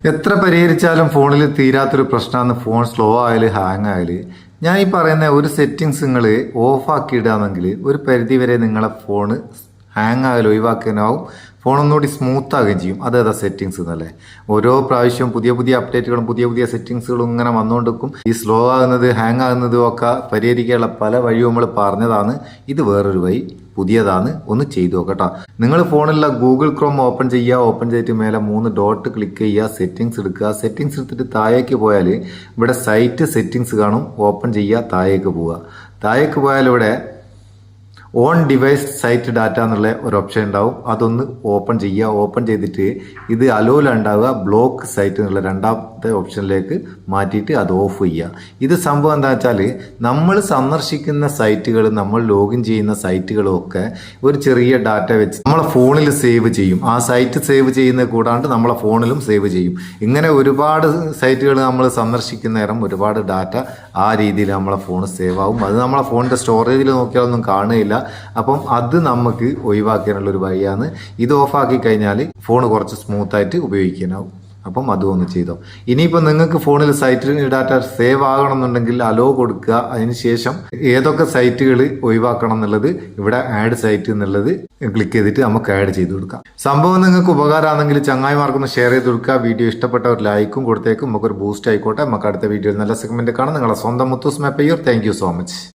എത്ര പരിഹരിച്ചാലും ഫോണിൽ തീരാത്തൊരു പ്രശ്നമാണ് ഫോൺ സ്ലോ ആയാൽ ഹാങ് ആയാൽ. ഞാൻ ഈ പറയുന്ന ഒരു സെറ്റിങ്സ് നിങ്ങൾ ഓഫ് ആക്കി ഇടുകയാണെങ്കിൽ ഒരു പരിധി വരെ നിങ്ങളെ ഫോണ് ഹാങ് ആയാൽ ഒഴിവാക്കാനാവും, ഫോൺ ഒന്നുകൂടി സ്മൂത്ത് ആകുകയും ചെയ്യും. അതേതാ സെറ്റിങ്സ് എന്നല്ലേ. ഓരോ പ്രാവശ്യവും പുതിയ പുതിയ അപ്ഡേറ്റുകളും പുതിയ പുതിയ സെറ്റിങ്സുകളും ഇങ്ങനെ വന്നുകൊണ്ടിരിക്കും. ഈ സ്ലോ ആകുന്നത് ഹാങ് ആകുന്നതും ഒക്കെ പരിഹരിക്കാനുള്ള പല വഴിയും നമ്മൾ പറഞ്ഞതാണ്. ഇത് വേറൊരു വഴി പുതിയതാണ്, ഒന്ന് ചെയ്തു നോക്കട്ടോ. നിങ്ങൾ ഫോണിലുള്ള ഗൂഗിൾ ക്രോം ഓപ്പൺ ചെയ്യുക, ഓപ്പൺ ചെയ്തിട്ട് മേലെ 3 ഡോട്ട് ക്ലിക്ക് ചെയ്യുക, സെറ്റിങ്സ് എടുക്കുക. സെറ്റിങ്സ് എടുത്തിട്ട് താഴേക്ക് പോയാൽ ഇവിടെ സൈറ്റ് സെറ്റിങ്സ് കാണും, ഓപ്പൺ ചെയ്യുക, താഴേക്ക് പോവുക. താഴേക്ക് പോയാൽ ഇവിടെ ഓൺ ഡിവൈസ് സൈറ്റ് ഡാറ്റ എന്നുള്ള ഒരു ഓപ്ഷൻ ഉണ്ടാവും, അതൊന്ന് ഓപ്പൺ ചെയ്യുക. ഓപ്പൺ ചെയ്തിട്ട് ഇത് അലോയിലുണ്ടാവുക ബ്ലോക്ക് സൈറ്റ് എന്നുള്ള രണ്ടാമത്തെ ഓപ്ഷനിലേക്ക് മാറ്റിയിട്ട് അത് ഓഫ് ചെയ്യുക. ഇത് സംഭവം എന്താ വെച്ചാൽ നമ്മൾ സന്ദർശിക്കുന്ന സൈറ്റുകൾ, നമ്മൾ ലോഗിൻ ചെയ്യുന്ന സൈറ്റുകളും ഒക്കെ ഒരു ചെറിയ ഡാറ്റ വെച്ച് നമ്മളെ ഫോണിൽ സേവ് ചെയ്യും. ആ സൈറ്റ് സേവ് ചെയ്യുന്നത് കൂടാണ്ട് നമ്മളെ ഫോണിലും സേവ് ചെയ്യും. ഇങ്ങനെ ഒരുപാട് സൈറ്റുകൾ നമ്മൾ സന്ദർശിക്കുന്ന നേരം ഒരുപാട് ഡാറ്റ ആ രീതിയിൽ നമ്മളെ ഫോൺ സേവ് ആവും. അത് നമ്മളെ ഫോണിൻ്റെ സ്റ്റോറേജിൽ നോക്കിയാലൊന്നും കാണുകയില്ല. അപ്പം അത് നമുക്ക് ഒഴിവാക്കാനുള്ള ഒരു വഴിയാണ്. ഇത് ഓഫാക്കി കഴിഞ്ഞാൽ ഫോൺ കുറച്ച് സ്മൂത്തായിട്ട് ഉപയോഗിക്കാനാവും. അപ്പം അതും ഒന്ന് ചെയ്തോ. ഇനിയിപ്പോൾ നിങ്ങൾക്ക് ഫോണിൽ സൈറ്റ് ഡാറ്റ സേവ് ആകണമെന്നുണ്ടെങ്കിൽ അലോ കൊടുക്കുക. അതിനുശേഷം ഏതൊക്കെ സൈറ്റുകൾ ഒഴിവാക്കണം എന്നുള്ളത് ഇവിടെ ആഡ് സൈറ്റ് എന്നുള്ളത് ക്ലിക്ക് ചെയ്തിട്ട് നമുക്ക് ആഡ് ചെയ്ത് കൊടുക്കാം. സംഭവം നിങ്ങൾക്ക് ഉപകാരമാണെങ്കിൽ ചങ്ങായിമാർക്കൊന്ന് ഷെയർ ചെയ്ത് കൊടുക്കുക. വീഡിയോ ഇഷ്ടപ്പെട്ട ഒരു ലൈക്കും കൊടുത്തേക്കും, നമുക്കൊരു ബൂസ്റ്റ് ആയിക്കോട്ടെ. നമുക്ക് അടുത്ത വീഡിയോയിൽ നല്ല സെഗ്മെന്റ് കാണാം. നിങ്ങളെ സ്വന്തം Muthus Meppayur. Thank you so much.